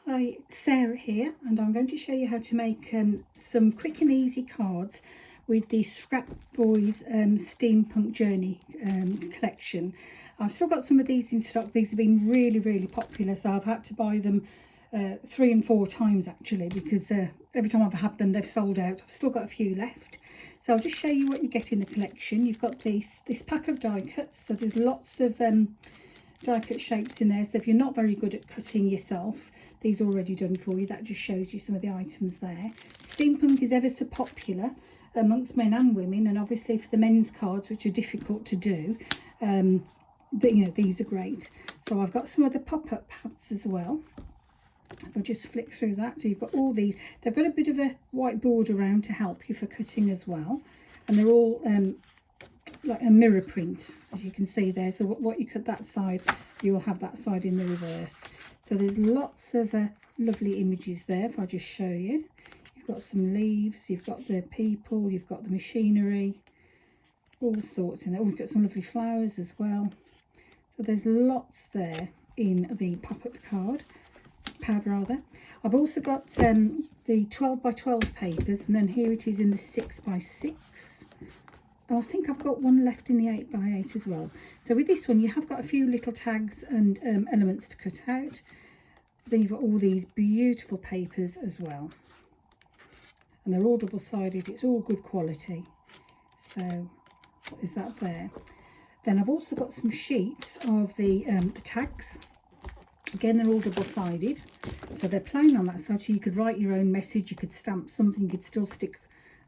Hi, Sarah here, and I'm going to show you how to make some quick and easy cards with the Scrapboys Steampunk Journey collection. I've still got some of these in stock. These have been really popular, so I've had to buy them 3 and 4 times actually, because every time I've had them they've sold out. I've still got a few left, so I'll just show you what you get in the collection. You've got this pack of die cuts, so there's lots of die cut shapes in there, so if you're not very good at cutting yourself, these are already done for you. That just shows you some of the items there. Steampunk is ever so popular amongst men and women, and obviously for the men's cards, which are difficult to do, but you know, these are great. So I've got some of the pop-up pads as well. I'll just flick through that. So you've got all these. They've got a bit of a white border around to help you for cutting as well, and they're all like a mirror print, as you can see there. So what you cut that side, you'll have that side in the reverse. So there's lots of lovely images there. If I just show you, you've got some leaves, you've got the people, you've got the machinery, all sorts in there. Oh, we've got some lovely flowers as well. So there's lots there in the pop-up pad rather. I've also got the 12 by 12 papers, and then here it is in the 6 by 6. And I think I've got one left in the 8 by 8 as well. So with this one, you have got a few little tags and elements to cut out. Then you've got all these beautiful papers as well. And they're all double-sided. It's all good quality. So what is that there? Then I've also got some sheets of the tags. Again, they're all double-sided. So they're plain on that side, so you could write your own message, you could stamp something, you could still stick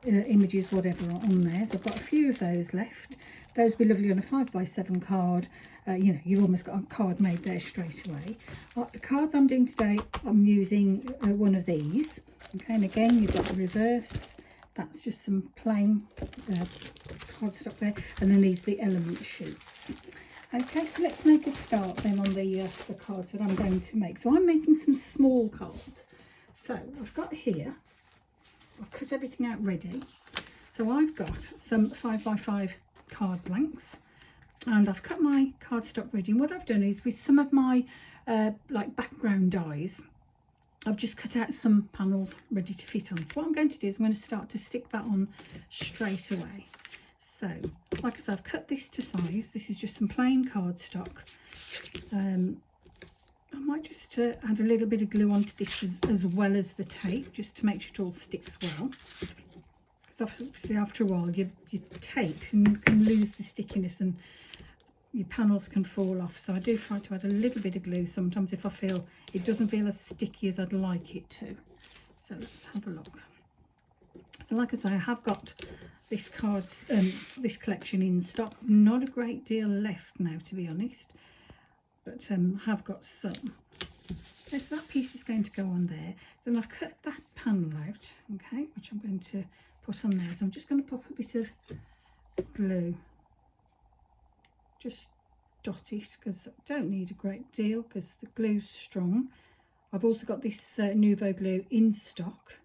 images, whatever, on there. So I've got a few of those left. Those would be lovely on a 5 by 7 card. You know, you've almost got a card made there straight away. The cards I'm doing today, I'm using one of these. Okay, and again, you've got the reverse. That's just some plain cardstock there, and then these are the element sheets. Okay, so let's make a start then on the cards that I'm going to make. So I'm making some small cards. So I've got here, I've cut everything out ready. So I've got some 5 by 5 card blanks, and I've cut my cardstock ready. And what I've done is, with some of my like background dies, I've just cut out some panels ready to fit on. So what I'm going to do is I'm going to start to stick that on straight away. So like I said, I've cut this to size. This is just some plain cardstock. I might just add a little bit of glue onto this as well as the tape, just to make sure it all sticks well. Because obviously after a while your tape can lose the stickiness and your panels can fall off. So I do try to add a little bit of glue sometimes if I feel it doesn't feel as sticky as I'd like it to. So let's have a look. So like I say, I have got this this collection in stock. Not a great deal left now, to be honest, but have got some. Okay, so that piece is going to go on there. Then I've cut that panel out, okay, which I'm going to put on there. So I'm just going to pop a bit of glue, just dot it, because I don't need a great deal because the glue's strong. I've also got this Nouveau glue in stock.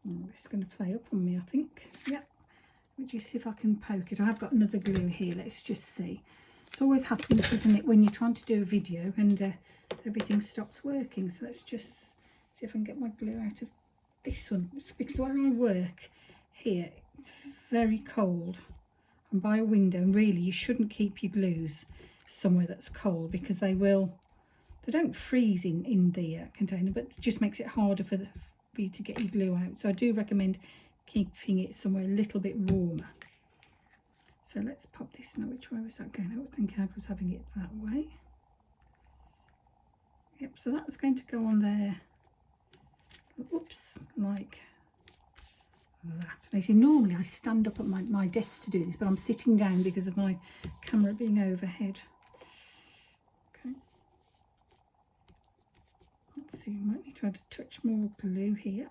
Oh, this is going to play up on me, I think. Yep. Let me just see if I can poke it. I've got another glue here. Let's just see. It always happens, doesn't it, when you're trying to do a video and everything stops working. So let's just see if I can get my glue out of this one. It's because where I work here, it's very cold. I'm by a window, and really you shouldn't keep your glues somewhere that's cold, because they don't freeze in the container, but it just makes it harder for you to get your glue out. So I do recommend keeping it somewhere a little bit warmer. So let's pop this now. Which way was that going? I was thinking I was having it that way. Yep, so that's going to go on there. Oops, like that. Now, see, normally I stand up at my desk to do this, but I'm sitting down because of my camera being overhead. Okay. Let's see, I might need to add a touch more glue here.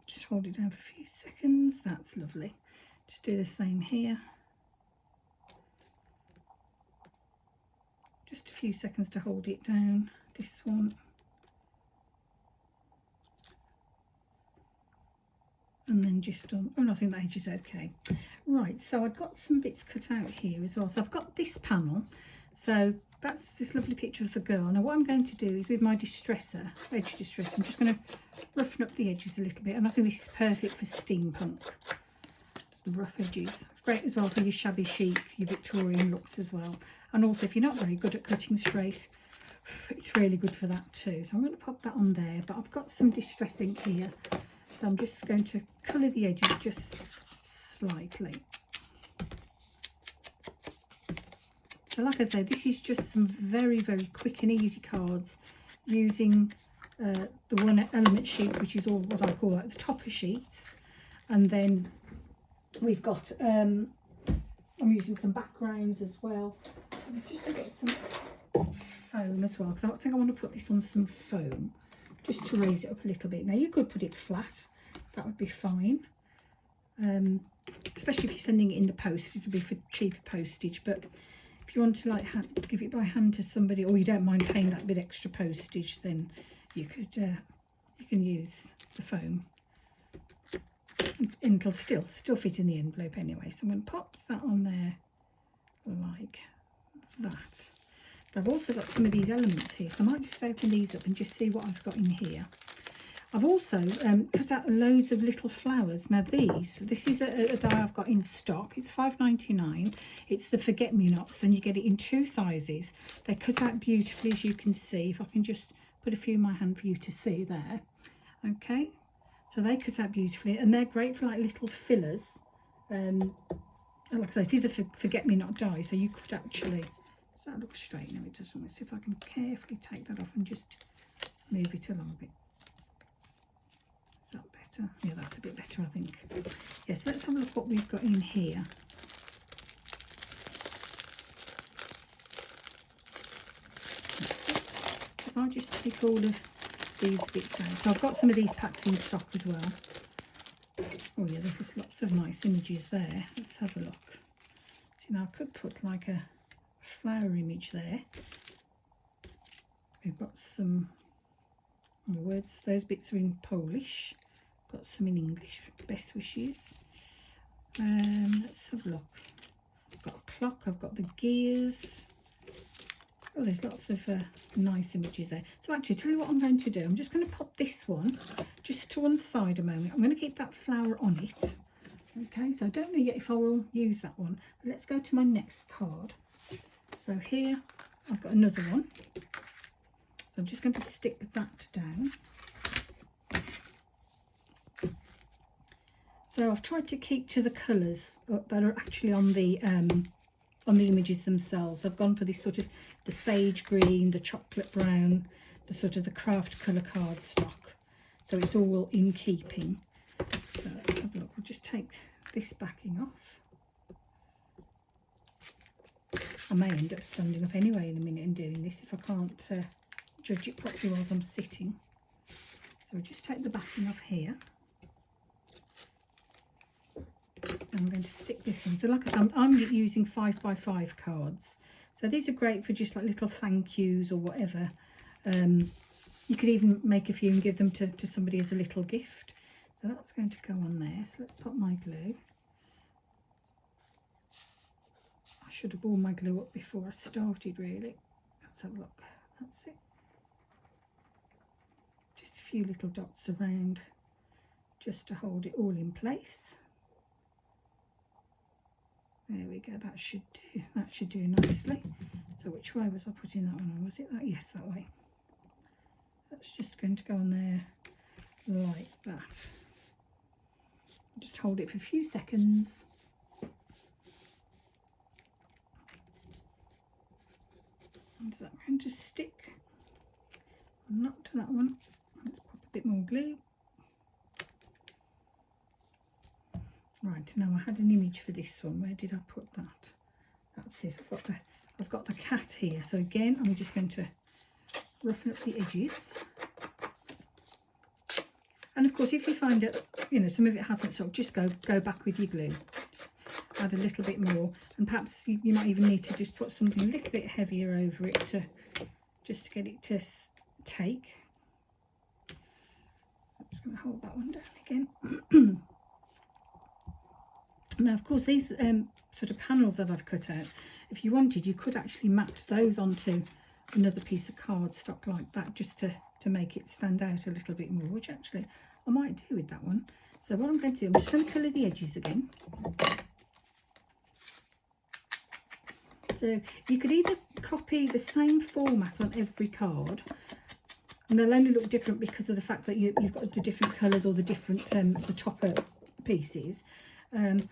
Just hold it down for a few seconds. That's lovely. Just do the same here. Just a few seconds to hold it down. This one. and then just on, oh, I think that edge is okay. Right, so I've got some bits cut out here as well. So I've got this panel, so that's this lovely picture of the girl. Now what I'm going to do is with my distresser, edge distresser, I'm just going to roughen up the edges a little bit, and I think this is perfect for steampunk, the rough edges. It's great as well for your shabby chic, your Victorian looks as well, and also if you're not very good at cutting straight, it's really good for that too. So I'm going to pop that on there, but I've got some distressing here, so I'm just going to colour the edges just slightly. So like I say, this is just some very, very quick and easy cards using the one element sheet, which is all what I call like the topper sheets, and then we've got I'm using some backgrounds as well. I'm just going to get some foam as well, because I think I want to put this on some foam just to raise it up a little bit. Now you could put it flat, that would be fine, especially if you're sending it in the post. It would be for cheaper postage, but if you want to like give it by hand to somebody, or you don't mind paying that bit extra postage, then you could you can use the foam, and it'll still fit in the envelope anyway. So I'm going to pop that on there like that. I've also got some of these elements here, so I might just open these up and just see what I've got in here. I've also cut out loads of little flowers. Now this is a die I've got in stock. It's £5.99. It's the forget-me-nots, and you get it in 2 sizes. They're cut out beautifully, as you can see. If I can just put a few in my hand for you to see there. Okay, so they cut out beautifully, and they're great for like little fillers. Like I say, it is a forget-me-not die, so you could actually, does that look straight? No, it doesn't. Let's see if I can carefully take that off and just move it along a bit. Is that better? Yeah, that's a bit better, I think. Yes, let's have a look what we've got in here. If I just take all of these bits out. So I've got some of these packs in stock as well. Oh yeah, there's lots of nice images there. Let's have a look. See, now I could put like a flower image there. We've got some words, those bits are in Polish. Got some in English, best wishes. Let's have a look. I've got a clock, I've got the gears. Oh, there's lots of nice images there. So actually, tell you what I'm going to do. I'm just going to pop this one just to one side a moment. I'm going to keep that flower on it. Okay, so I don't know yet if I will use that one. But let's go to my next card. So here, I've got another one. So I'm just going to stick that down. So I've tried to keep to the colours that are actually on the images themselves. I've gone for this sort of the sage green, the chocolate brown, the sort of the craft colour cardstock. So it's all in keeping. So let's have a look. We'll just take this backing off. I may end up standing up anyway in a minute and doing this if I can't judge it properly whilst I'm sitting. So we'll just take the backing off here. I'm going to stick this in. So like I said, I'm using 5x5 cards. So these are great for just like little thank yous or whatever. You could even make a few and give them to somebody as a little gift. So that's going to go on there. So let's pop my glue. I should have worn my glue up before I started, really. Let's have a look. That's it. Just a few little dots around just to hold it all in place. There we go, that should do nicely. So which way was I putting that one on? Was it that? Yes, that way. That's just going to go on there like that. Just hold it for a few seconds. Is that going to stick? Not to that one. Let's pop a bit more glue. Right, now I had an image for this one. Where did I put that? That's it. I've got the cat here. So again, I'm just going to roughen up the edges. And of course, if you find that some of it hasn't stuck, just go back with your glue. Add a little bit more, and perhaps you might even need to just put something a little bit heavier over it just to get it to take. I'm just going to hold that one down again. Now, of course, these sort of panels that I've cut out, if you wanted, you could actually mat those onto another piece of cardstock like that, just to make it stand out a little bit more, which actually I might do with that one. So what I'm going to do, I'm just going to colour the edges again. So you could either copy the same format on every card, and they'll only look different because of the fact that you've got the different colours or the different the topper pieces,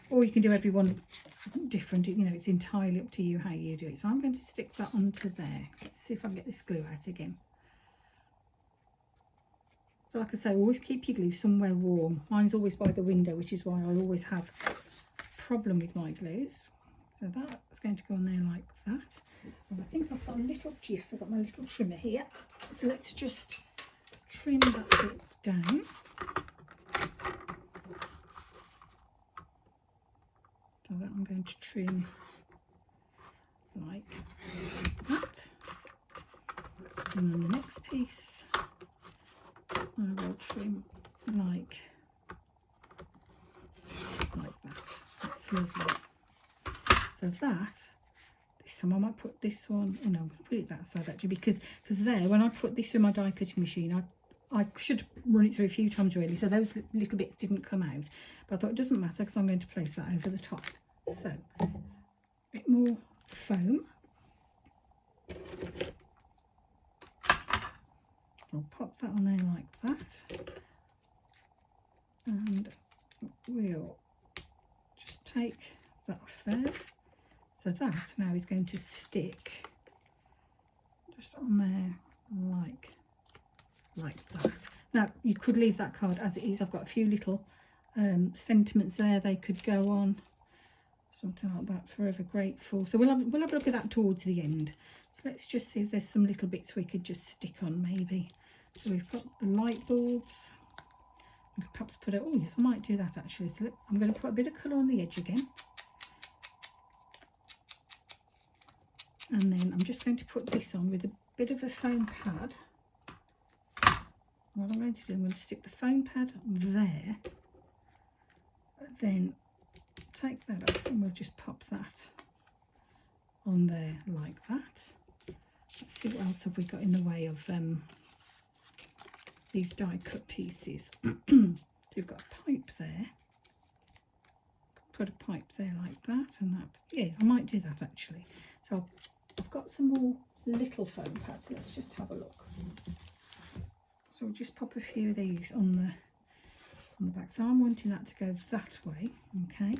or you can do everyone different. You know, it's entirely up to you how you do it. So I'm going to stick that onto there. Let's see if I can get this glue out again. So like I say, always keep your glue somewhere warm. Mine's always by the window, which is why I always have a problem with my glues. So that's going to go on there like that. And I think I've got a little, yes, I've got my little trimmer here. So let's just trim that bit down. So that I'm going to trim like that. And then the next piece I will trim like that. That's lovely. So that, this time I might put this one, oh no, I'm going to put it that side actually, because there, when I put this through my die cutting machine, I should run it through a few times really, so those little bits didn't come out. But I thought it doesn't matter because I'm going to place that over the top. So, a bit more foam. I'll pop that on there like that. And we'll just take that off there. So that now is going to stick just on there like that. Now you could leave that card as it is. I've got a few little sentiments there they could go on, something like that. Forever grateful. So we'll have a look at that towards the end. So let's just see if there's some little bits we could just stick on maybe. So we've got the light bulbs. I could perhaps put it, oh yes, I might do that actually. So I'm going to put a bit of colour on the edge again. And then I'm just going to put this on with a bit of a foam pad. What I'm going to do, I'm going to stick the foam pad there, then take that off and we'll just pop that on there like that. Let's see what else have we got in the way of these die cut pieces. So we've got a pipe there. Put a pipe there like that and that. Yeah, I might do that actually. So I've got some more little foam pads. Let's just have a look. So we'll just pop a few of these on the back. So I'm wanting that to go that way. Okay.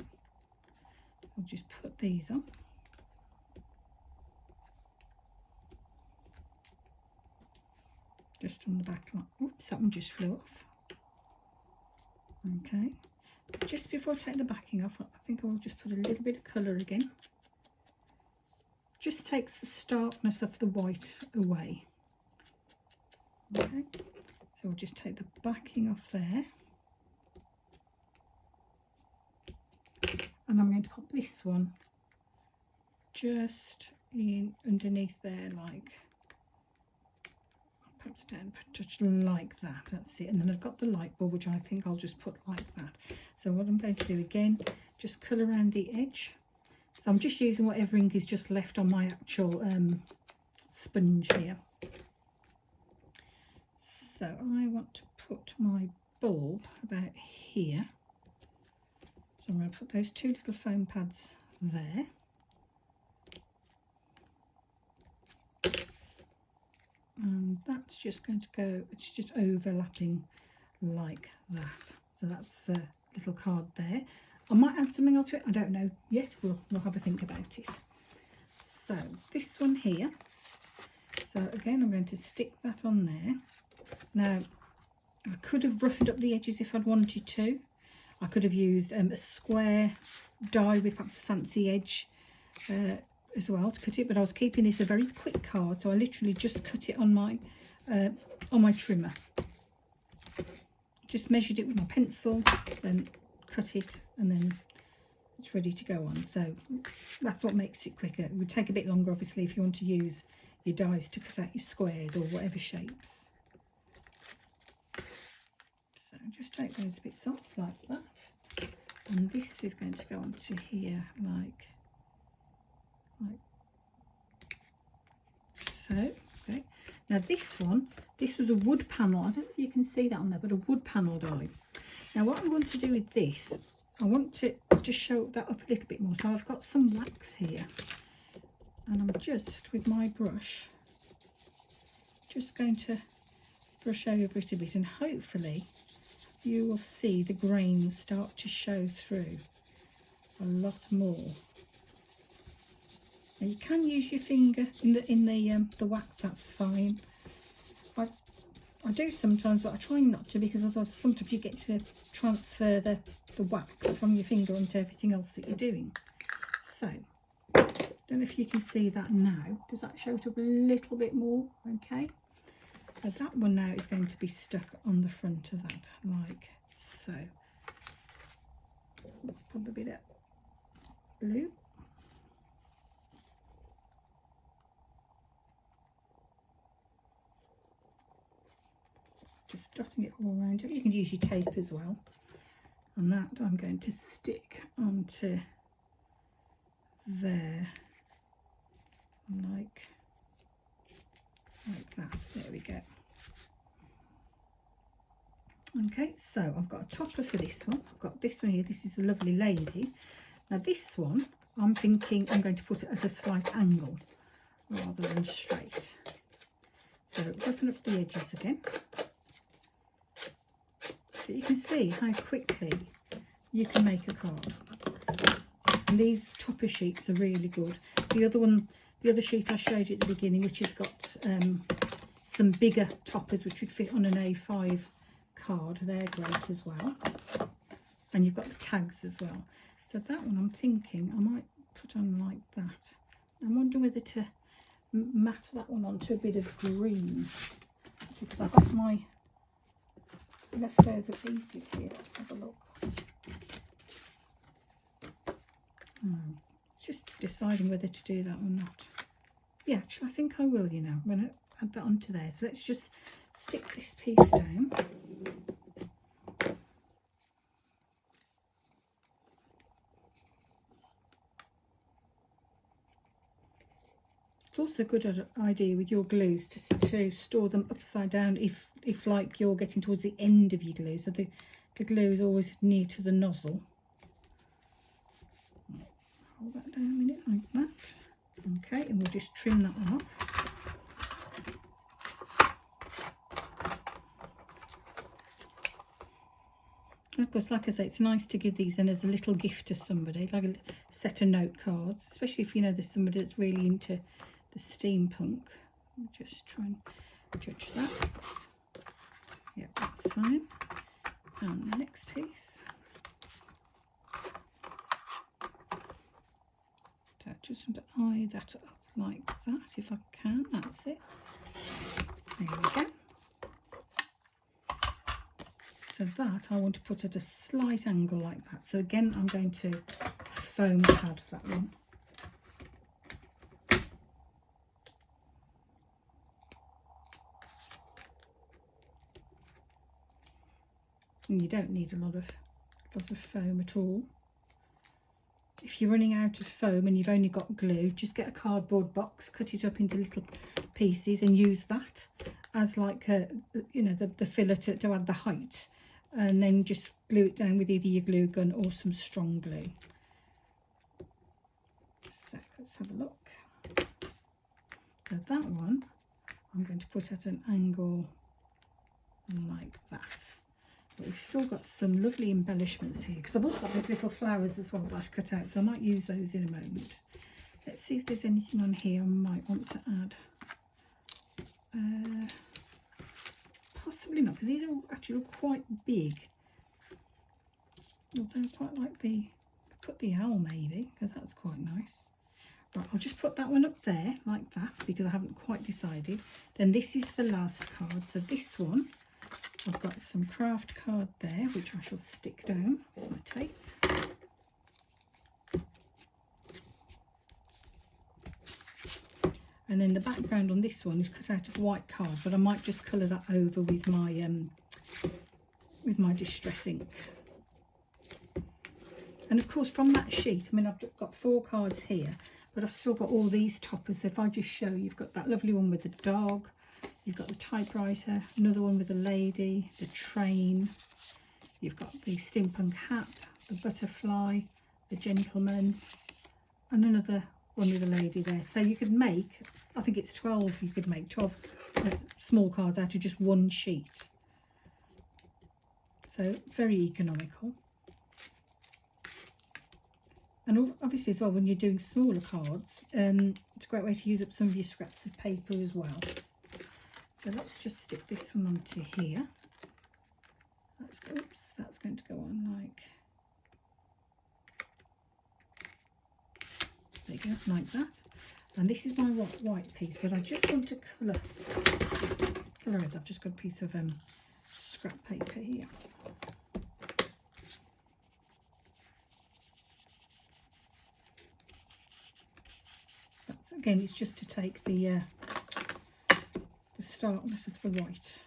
I'll just put these on. Just on the back like, oops, that one just flew off. Okay. Just before I take the backing off, I think I will just put a little bit of colour again. Just takes the starkness of the white away. Okay, so we'll just take the backing off there. And I'm going to pop this one just in underneath there, like, perhaps down, touch like that. That's it. And then I've got the light bulb, which I think I'll just put like that. So what I'm going to do again, just colour around the edge. So I'm just using whatever ink is just left on my actual sponge here. So I want to put my bulb about here. So I'm going to put those two little foam pads there. And that's just going to go, it's just overlapping like that. So that's a little card there. I might add something else to it, I don't know yet, we'll have a think about it. So this one here, so again I'm going to stick that on there. Now I could have roughened up the edges if I'd wanted to. I could have used a square die with perhaps a fancy edge as well to cut it, but I was keeping this a very quick card, so I literally just cut it on my trimmer. Just measured it with my pencil, then cut it, and then it's ready to go on. So that's what makes it quicker. It would take a bit longer obviously if you want to use your dies to cut out your squares or whatever shapes. So just take those bits off like that, and this is going to go onto here like so. Okay, now this one, this was a wood panel. I don't know if you can see that on there, but a wood panel die. Now what I'm going to do with this, I want to just show that up a little bit more. So I've got some wax here, and I'm just with my brush just going to brush over it a bit, and hopefully you will see the grains start to show through a lot more. Now you can use your finger in the wax, that's fine. I do sometimes, but I try not to, because otherwise sometimes you get to transfer the wax from your finger onto everything else that you're doing. So, don't know if you can see that now. Does that show it up a little bit more? Okay. So that one now is going to be stuck on the front of that, like so. Let's put a bit of glue. Just dotting it all around. You can use your tape as well. And that I'm going to stick onto there, like that. There we go. Okay, so I've got a topper for this one. I've got this one here. This is a lovely lady. Now this one, I'm thinking I'm going to put it at a slight angle rather than straight. So roughen up the edges again. But you can see how quickly you can make a card. And these topper sheets are really good. The other sheet I showed you at the beginning, which has got some bigger toppers which would fit on an A5 card, they're great as well. And you've got the tags as well. So that one I'm thinking I might put on like that. I'm wondering whether to mat that one onto a bit of green, because I've got my leftover pieces here. Let's have a look. It's just deciding whether to do that or not. Yeah, actually I think I will, you know. I'm going to add that onto there. So let's just stick this piece down. It's also a good idea with your glues to store them upside down if like you're getting towards the end of your glue, so the glue is always near to the nozzle. Hold that down a minute like that. Okay, and we'll just trim that one off. And of course, like I say, it's nice to give these in as a little gift to somebody, like a set of note cards, especially if you know there's somebody that's really into the steampunk. I'll just try and judge that. Yeah, that's fine. And the next piece. I just want to eye that up like that if I can. That's it. There we go. So that I want to put at a slight angle like that. So again, I'm going to foam pad that one. And you don't need a lot of foam at all. If you're running out of foam and you've only got glue, just get a cardboard box, cut it up into little pieces and use that as like a, you know, the filler to add the height, and then just glue it down with either your glue gun or some strong glue. So let's have a look. So that one I'm going to put at an angle like that. But we've still got some lovely embellishments here, because I've also got those little flowers as well that I've cut out, so I might use those in a moment. Let's see if there's anything on here I might want to add. Possibly not, because these are actually quite big. Although I quite like put the owl maybe, because that's quite nice. Right, I'll just put that one up there like that, because I haven't quite decided. Then this is the last card. So this one, I've got some craft card there, which I shall stick down with my tape. And then the background on this one is cut out of white card, but I might just colour that over with my distress ink. And of course from that sheet, I mean, I've got 4 cards here, but I've still got all these toppers. So if I just show you, you've got that lovely one with the dog, you've got the typewriter, another one with the lady, the train, you've got the steampunk hat, the butterfly, the gentleman, and another one with a lady there. So you could make, I think it's 12, you could make 12 small cards out of just one sheet. So very economical. And obviously as well, when you're doing smaller cards, it's a great way to use up some of your scraps of paper as well. So let's just stick this one onto here. Oops, that's going to go on like, there you go, like that. And this is my white piece, but I just want to colour it. I've just got a piece of scrap paper here. That's, again, it's just to take the starkness of the white.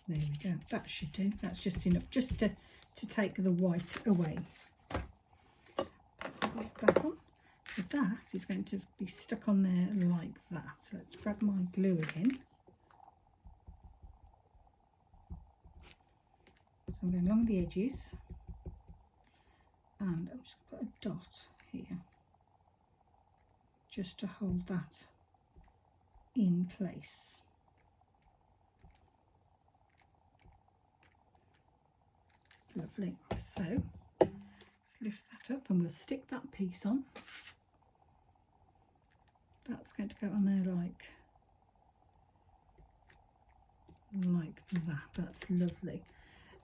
There we go, that should do. That's just enough, just to take the white away. Back on. So that is going to be stuck on there like that. So let's grab my glue again. So I'm going along the edges, and I'm just going to put a dot here just to hold that in place. Lovely. So let's lift that up and we'll stick that piece on. That's going to go on there like that. That's lovely.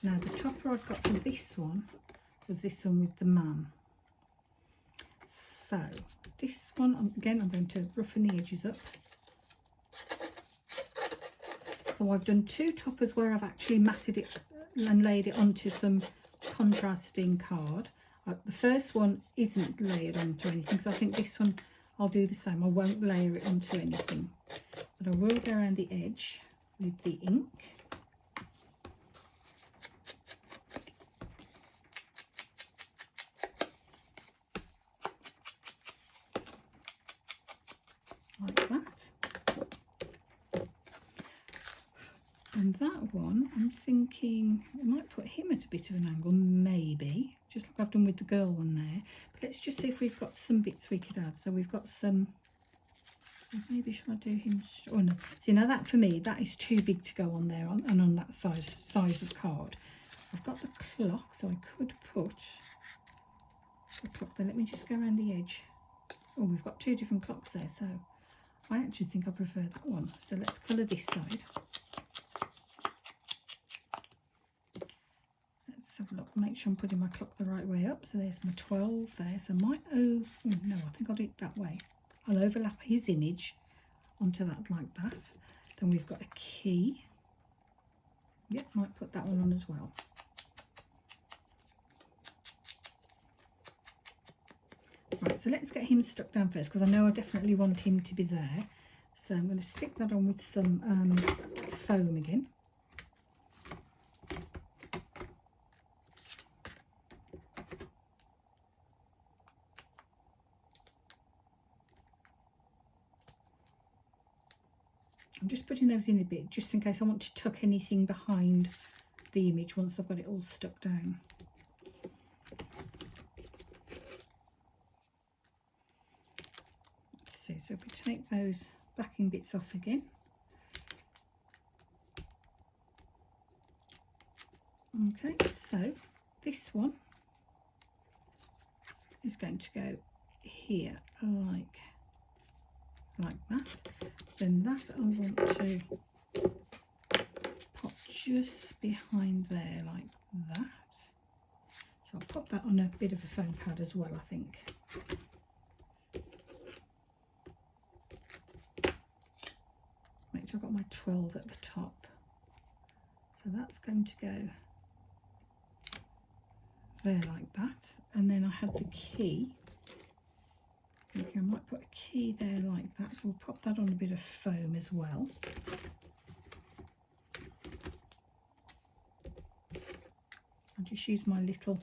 Now the topper I've got for this one was this one with the man. So this one, again, I'm going to roughen the edges up. So I've done 2 toppers where I've actually matted it and laid it onto some contrasting card. The first one isn't layered onto anything, so I think this one I'll do the same. I won't layer it onto anything, but I will go around the edge with the ink. Like that. And that one, I'm thinking I might put him at a bit of an angle, maybe, just like I've done with the girl one there. But let's just see if we've got some bits we could add. So we've got some, maybe should I do him? Oh no, see now that for me, that is too big to go on there and on that size of card. I've got the clock, so I could put the clock there. Let me just go around the edge. Oh, we've got 2 different clocks there, so I actually think I prefer that one. So let's colour this side. Let's have a look, make sure I'm putting my clock the right way up. So there's my 12 there. So no, I think I'll do it that way. I'll overlap his image onto that like that. Then we've got a key. Yep, might put that one on as well. Right, so let's get him stuck down first, because I know I definitely want him to be there. So I'm going to stick that on with some foam again. I'm just putting those in a bit, just in case I want to tuck anything behind the image once I've got it all stuck down. Let's see, so if we take those backing bits off again. Okay, so this one is going to go here like that. Then that I want to pop just behind there like that. So I'll pop that on a bit of a foam pad as well, I think. Make sure I've got my 12 at the top. So that's going to go there like that. And then I had the key. Okay, I might put a key there like that, so we'll pop that on a bit of foam as well. just use my little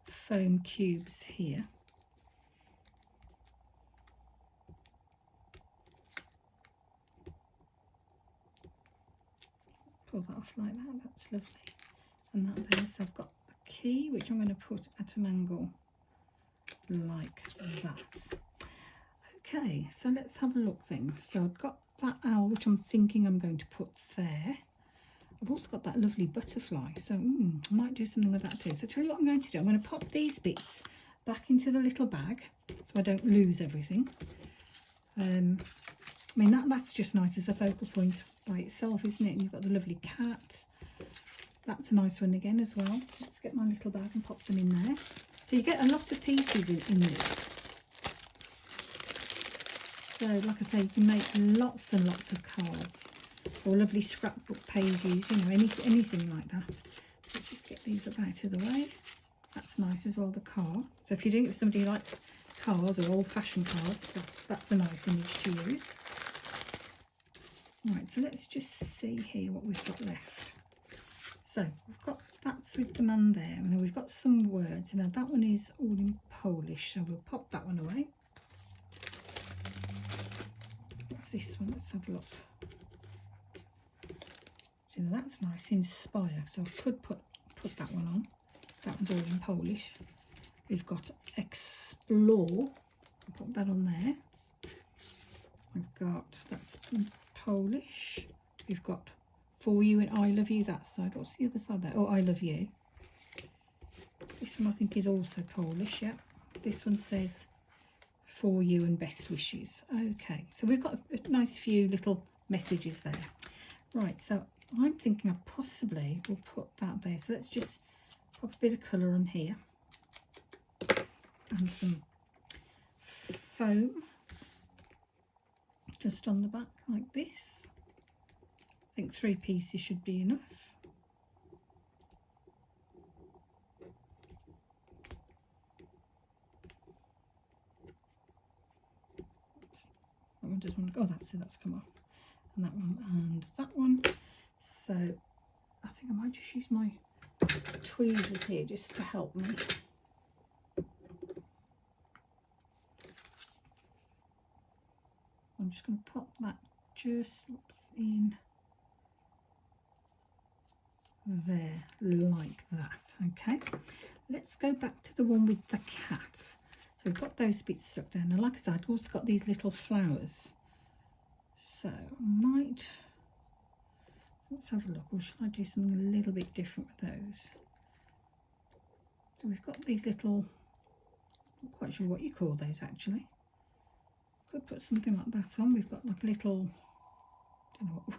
foam cubes here. Pull that off like that, that's lovely. And that there, so I've got the key, which I'm going to put at an angle like that. Okay, so let's have a look then. So I've got that owl, which I'm thinking I'm going to put there. I've also got that lovely butterfly, so I might do something with that too. So I'll tell you what I'm going to do. I'm going to pop these bits back into the little bag so I don't lose everything. I mean, that's just nice as a focal point by itself, isn't it? And you've got the lovely cat. That's a nice one again as well. Let's get my little bag and pop them in there. So you get a lot of pieces in this. So like I say, you can make lots and lots of cards or lovely scrapbook pages, you know, anything like that. Let's just get these up out of the way. That's nice as well, the car. So if you're doing it with somebody who likes cars or old-fashioned cars, that's a nice image to use. Right, so let's just see here what we've got left. So we've got that's with the man there, and then we've got some words. Now that one is all in Polish, so we'll pop that one away. What's this one? Let's have a look. So that's nice, inspire. So I could put that one on. That one's all in Polish. We've got explore. I'll put that on there. We've got that's in Polish. We've got for you and I love you that side. What's the other side there? Oh, I love you. This one I think is also Polish. Yeah. This one says for you and best wishes. Okay, so we've got a nice few little messages there. Right, so I'm thinking I possibly will put that there. So let's just pop a bit of colour on here and some foam just on the back like this. I think 3 pieces should be enough. That one does want to go. Oh, that's it, that's come off. And that one and that one. So I think I might just use my tweezers here just to help me. I'm just going to pop that just in there like that. Okay, let's go back to the one with the cat. So we've got those bits stuck down, and like I said, I've also got these little flowers, so I might, let's have a look, or should I do something a little bit different with those? So we've got these little, I'm not quite sure what you call those actually. Could put something like that on. We've got like a little,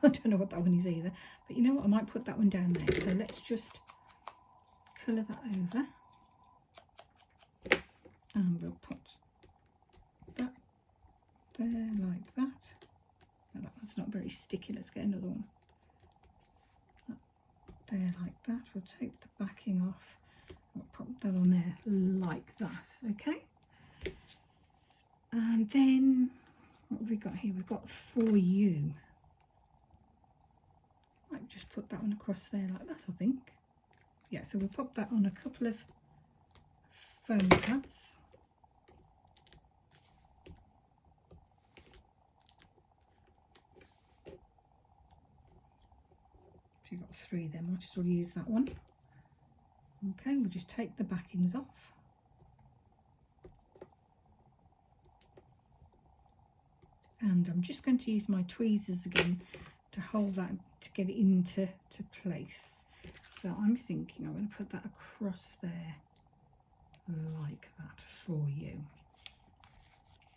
I don't know what that one is either, but you know what, I might put that one down there. So let's just colour that over, and we'll put that there like that. Oh, that one's not very sticky. Let's get another one. That there like that. We'll take the backing off. We'll pop that on there like that. Okay. And then what have we got here? We've got for you. Might just put that one across there like that, I think. Yeah, so we'll pop that on a couple of foam pads. So you've got 3 there, might as well use that one. Okay, we'll just take the backings off. And I'm just going to use my tweezers again to hold that, to get it into place. So I'm thinking I'm going to put that across there like that for you.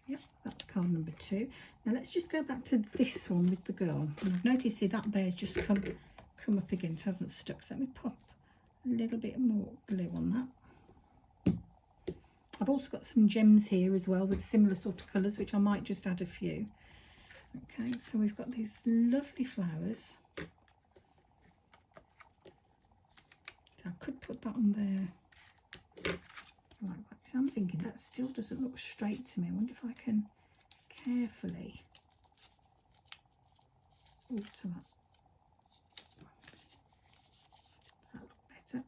Yep, that's card number 2. Now let's just go back to this one with the girl. And I've noticed here that there's just come up again, it hasn't stuck. So let me pop a little bit more glue on that. I've also got some gems here as well with similar sort of colours, which I might just add a few. Okay, so we've got these lovely flowers. So I could put that on there like that. So I'm thinking that still doesn't look straight to me. I wonder if I can carefully alter that. Does that look better?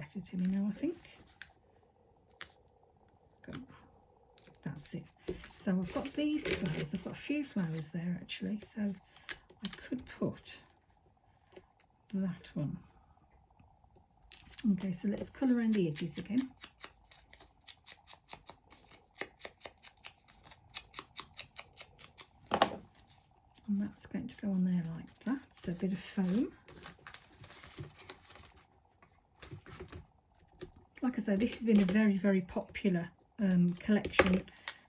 better to me now, I think. Good. That's it. So I've got these flowers. I've got a few flowers there actually, so I could put that one. Okay, so let's colour around the edges again. And that's going to go on there like that. So a bit of foam. Like I say, this has been a very, very popular collection.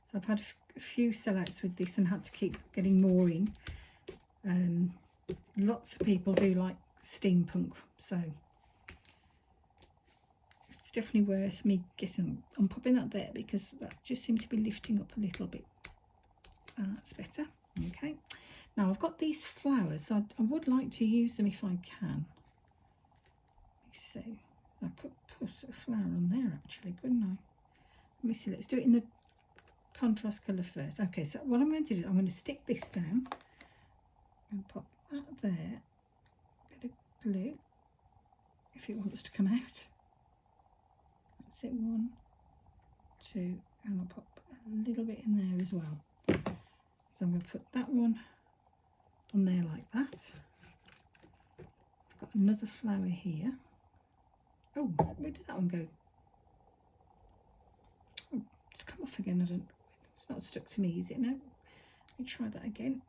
So I've had a few sellouts with this and had to keep getting more in. Lots of people do like steampunk, so it's definitely worth me getting. I'm popping that there because that just seems to be lifting up a little bit. That's better. Okay, now I've got these flowers, so I would like to use them if I can. Let me see. I could put a flower on there actually, couldn't I? Let me see. Let's do it in the contrast colour first. Okay, so what I'm going to do, I'm going to stick this down and pop that there. Bit of glue if it wants to come out. That's it. 1, 2, and I'll pop a little bit in there as well. So I'm going to put that one on there like that. I've got another flower here. Oh, where did that one go? Oh, it's come off again. It's not stuck to me, is it? No. Let me try that again.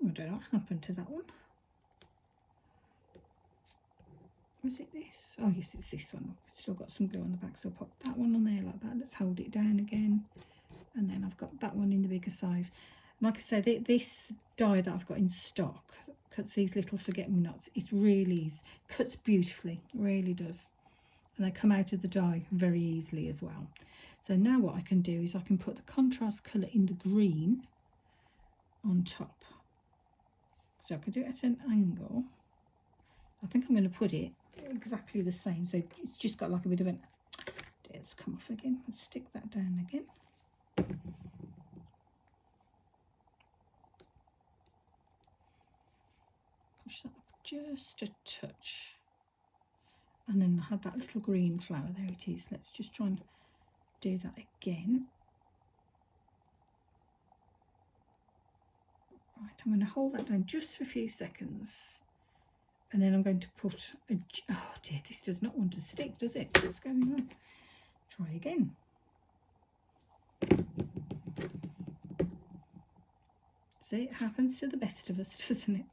Oh, I don't know what happened to that one. Was it this? Oh yes, it's this one. I've still got some glue on the back, so I'll pop that one on there like that. Let's hold it down again. And then I've got that one in the bigger size. And like I said, this die that I've got in stock cuts these little forget-me-nots. It really cuts beautifully, really does. And they come out of the die very easily as well. So now what I can do is I can put the contrast colour in the green on top. So I can do it at an angle. I think I'm going to put it exactly the same. So it's just got like a bit of an... It's come off again. Let's stick that down again. Push that up just a touch. And then I had that little green flower. There it is. Let's just try and do that again. Right, I'm going to hold that down just for a few seconds. And then I'm going to put a... Oh dear, this does not want to stick, does it? What's going on? Try again. See, it happens to the best of us, doesn't it?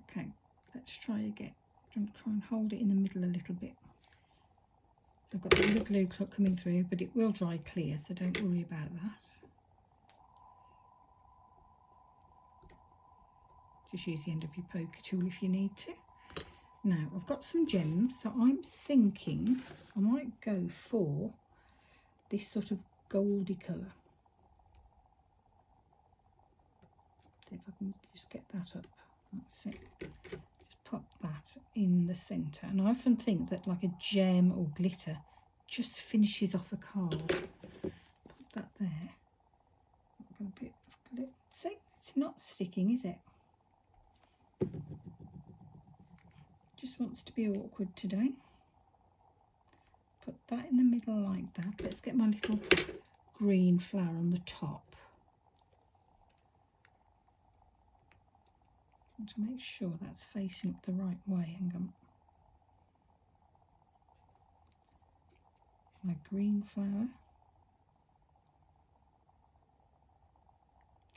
Okay, let's try again. I'm going to try and hold it in the middle a little bit. So I've got the little glue coming through, but it will dry clear, so don't worry about that. Just use the end of your poker tool if you need to. Now, I've got some gems, so I'm thinking I might go for this sort of goldy colour. See if I can just get that up. That's it. Just pop that in the centre. And I often think that like a gem or glitter just finishes off a card. Pop that there. I've got a bit of glue. See, it's not sticking, is it? Just wants to be awkward today. Put that in the middle like that. Let's get my little green flower on the top. To make sure that's facing up the right way. Hang on. My green flower.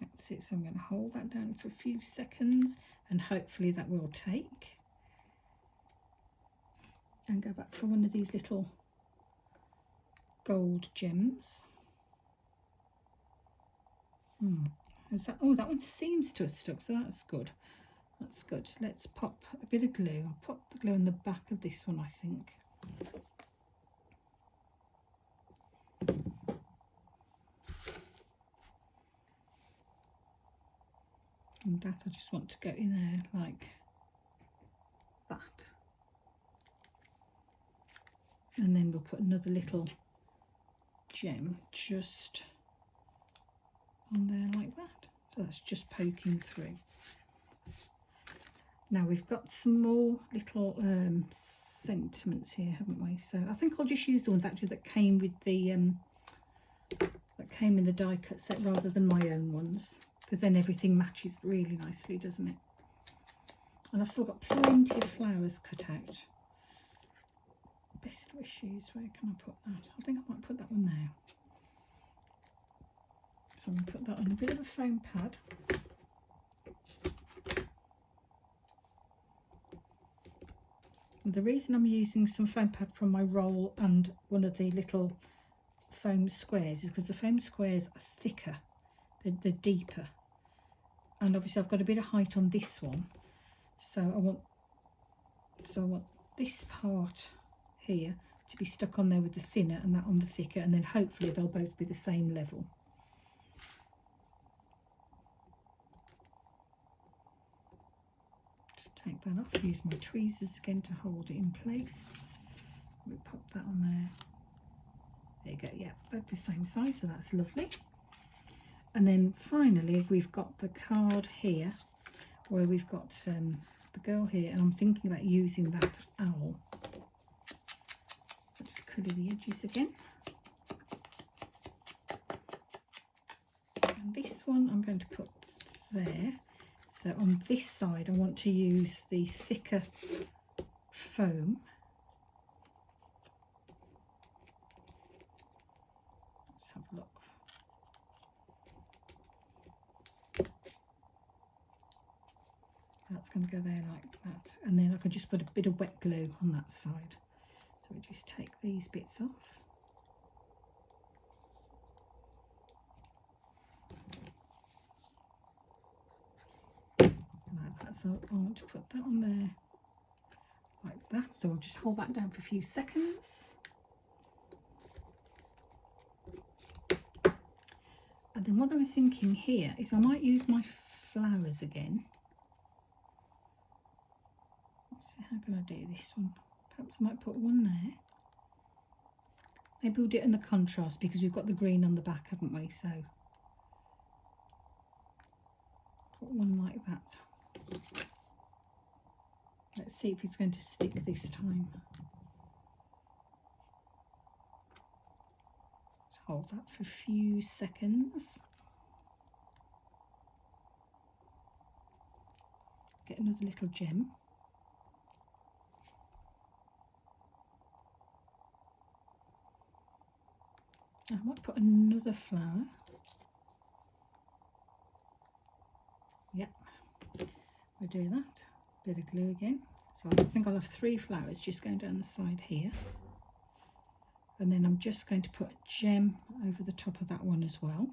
That's it. So I'm going to hold that down for a few seconds and hopefully that will take. And go back for one of these little gold gems. Is that? Oh, that one seems to have stuck, so that's good. That's good. Let's pop a bit of glue. I'll pop the glue on the back of this one, I think. And that I just want to go in there like that. And then we'll put another little gem just on there like that. So that's just poking through. Now we've got some more little sentiments here, haven't we? So I think I'll just use the ones actually that came with the that came in the die cut set rather than my own ones, because then everything matches really nicely, doesn't it? And I've still got plenty of flowers cut out. Best wishes, where can I put that? I think I might put that one there. So I'm going to put that on a bit of a foam pad. And the reason I'm using some foam pad from my roll and one of the little foam squares is because the foam squares are thicker, they're deeper, and obviously I've got a bit of height on this one, so I want this part here to be stuck on there with the thinner and that on the thicker, and then hopefully they'll both be the same level. Just take that off, use my tweezers again to hold it in place. We pop that on there. There you go, yeah, they're the same size, so that's lovely. And then finally we've got the card here where we've got the girl here, and I'm thinking about using that owl. I'll just colour the edges again. And this one I'm going to put there. So on this side I want to use the thicker foam. Let's have a look. That's going to go there like that, and then I can just put a bit of wet glue on that side. So we just take these bits off. Like that, so I want to put that on there like that. So I'll just hold that down for a few seconds. And then what I'm thinking here is I might use my flowers again. Let's see, how can I do this one? Perhaps I might put one there. Maybe we'll do it in the contrast because we've got the green on the back, haven't we? So put one like that. Let's see if it's going to stick this time. Just hold that for a few seconds. Get another little gem. I might put another flower. Yep, we'll do that. Bit of glue again. So I think I'll have 3 flowers just going down the side here. And then I'm just going to put a gem over the top of that one as well.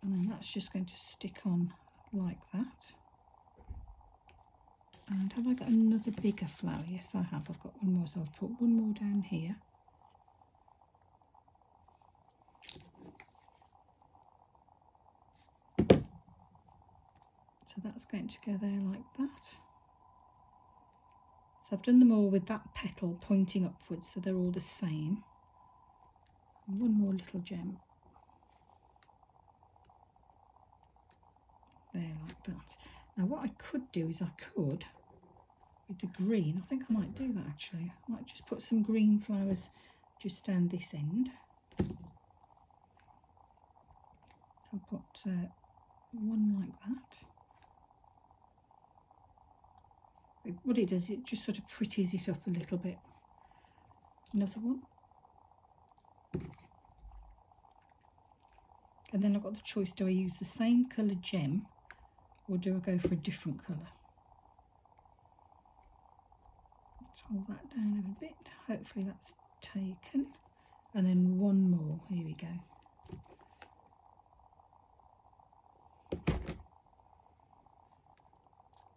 And then that's just going to stick on like that. And have I got another bigger flower? Yes, I have. I've got one more, so I've put one more down here. So that's going to go there like that. So I've done them all with that petal pointing upwards, so they're all the same. And one more little gem. There, like that. Now what I could do is I could, with the green, I think I might do that actually. I might just put some green flowers just down this end. So I'll put one like that. What it does, it just sort of pretties it up a little bit. Another one. And then I've got the choice, do I use the same colour gem or do I go for a different colour? Let's hold that down a bit. Hopefully that's taken. And then one more. Here we go.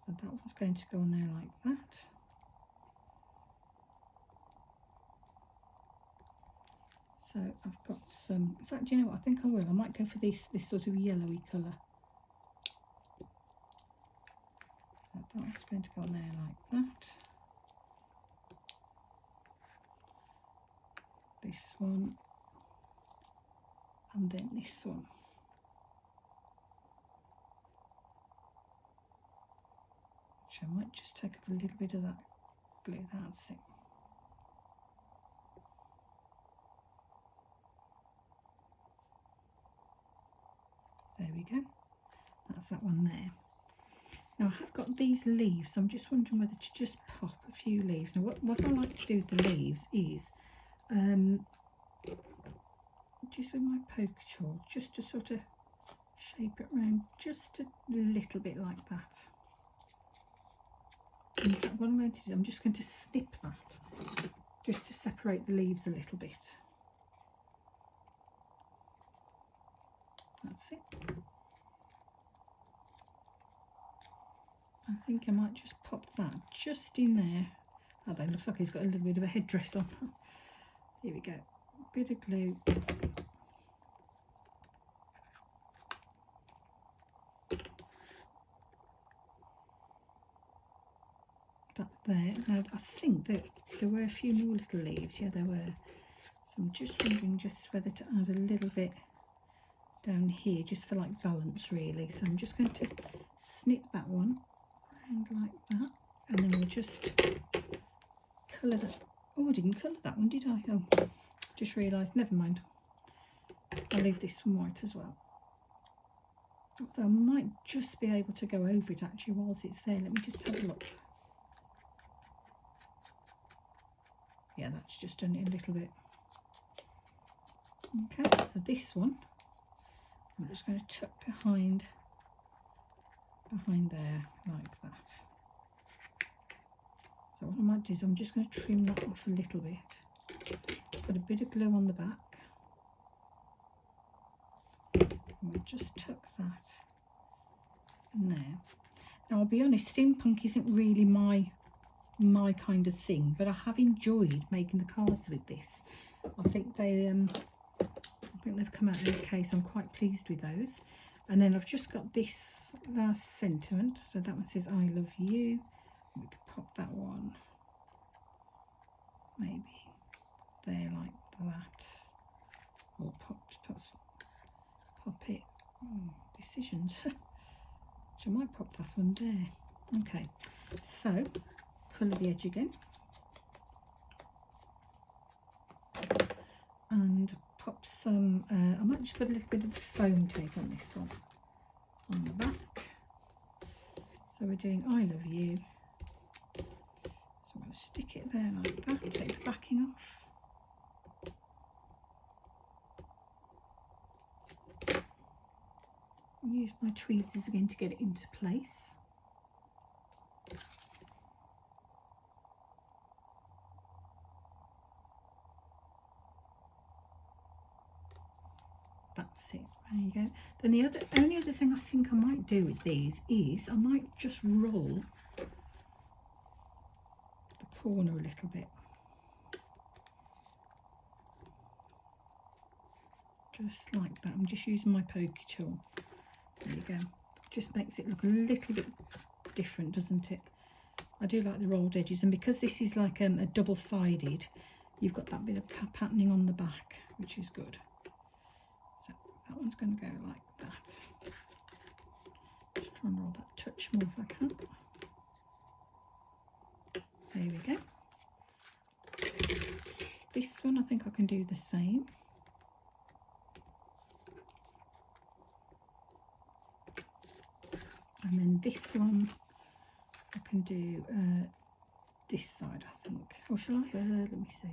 So that one's going to go on there like that. So I've got some, in fact, do you know what, I think I will. I might go for this sort of yellowy colour. That one's going to go on there like that. This one. And then this one. So I might just take off a little bit of that glue. That's it. There we go. That's that one there. Now I have got these leaves, so I'm just wondering whether to just pop a few leaves. Now what I like to do with the leaves is just with my poker tool, just to sort of shape it around just a little bit like that. In fact, what I'm going to do, I'm just going to snip that just to separate the leaves a little bit. That's it. I think I might just pop that just in there. Oh, that looks like he's got a little bit of a headdress on. Here we go. Bit of glue. That there. Now I think that there were a few more little leaves. Yeah, there were. So I'm just wondering just whether to add a little bit down here, just for like balance really. So I'm just going to snip that one around like that, and then we'll just colour that. Oh, I didn't colour that one, did I? Oh, just realised. Never mind. I'll leave this one white as well. Although I might just be able to go over it actually whilst it's there. Let me just have a look. Yeah, that's just done it a little bit. Okay, so this one I'm just going to tuck behind there like that. So what I might do is I'm just going to trim that off a little bit. Put a bit of glue on the back. And we'll just tuck that in there. Now I'll be honest, steampunk isn't really my kind of thing, but I have enjoyed making the cards with this. I think they've come out okay, so I'm quite pleased with those. And then I've just got this last sentiment, so that one says I love you. We could pop that one maybe there like that, or pop it. Decisions. So I might pop that one there. Okay, so colour the edge again and pop some, I might just put a little bit of foam tape on this one on the back. So we're doing I love you. So I'm going to stick it there like that, take the backing off. Use my tweezers again to get it into place. That's it. There you go. Then the only other thing I think I might do with these is I might just roll the corner a little bit. Just like that. I'm just using my pokey tool. There you go. Just makes it look a little bit different, doesn't it? I do like the rolled edges, and because this is like a double-sided, you've got that bit of patterning on the back, which is good. So that one's going to go like that. Just try and roll that touch more if I can. There we go. This one I think I can do the same. And then this one I can do this side, I think. Or shall I? Let me see.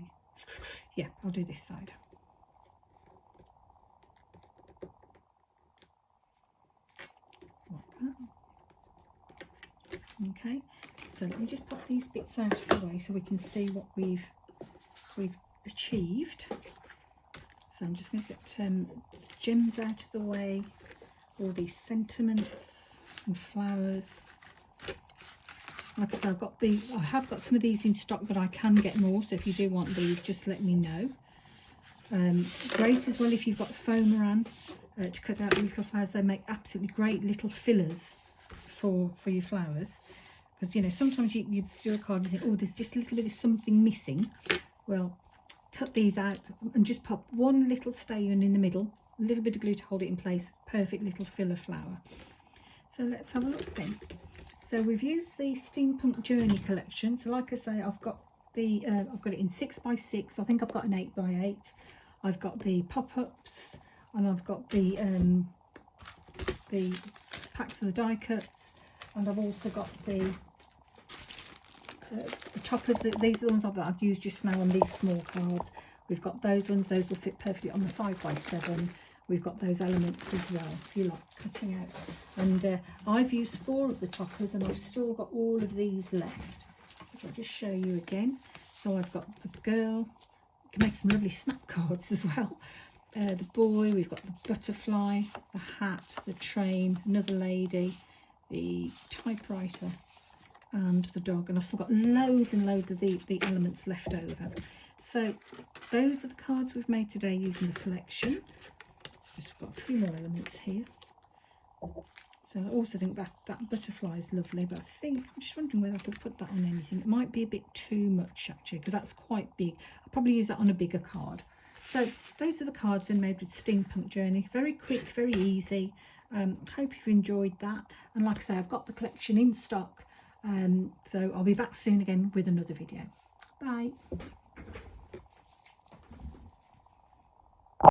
Yeah, I'll do this side. Like that. Okay, so let me just pop these bits out of the way so we can see what we've achieved. So I'm just going to get gems out of the way, all these sentiments and flowers. Like I said, I have got some of these in stock, but I can get more, so if you do want these, just let me know. Great as well if you've got foam around to cut out the little flowers. They make absolutely great little fillers for your flowers, because you know sometimes you do a card and you think, oh, there's just a little bit of something missing. Well, cut these out and just pop one little stain in the middle, a little bit of glue to hold it in place. Perfect little filler flower. So let's have a look then. So we've used the Steampunk Journey collection. So like I say, I've got it in 6x6. I think I've got an 8x8. I've got the pop-ups, and I've got the packs of the die cuts, and I've also got the toppers. These are the ones I've used just now on these small cards. We've got those ones. Those will fit perfectly on the 5x7. We've got those elements as well, if you like cutting out. And I've used 4 of the toppers, and I've still got all of these left, which I'll just show you again. So I've got the girl. You can make some lovely snap cards as well. The boy, we've got the butterfly, the hat, the train, another lady, the typewriter, and the dog. And I've still got loads and loads of the elements left over. So those are the cards we've made today using the collection. Just got a few more elements here. So I also think that butterfly is lovely, but I'm just wondering whether I could put that on anything. It might be a bit too much actually, because that's quite big. I'll probably use that on a bigger card. So those are the cards then made with Steampunk Journey. Very quick, very easy. Hope you've enjoyed that. And like I say, I've got the collection in stock. So I'll be back soon again with another video. Bye.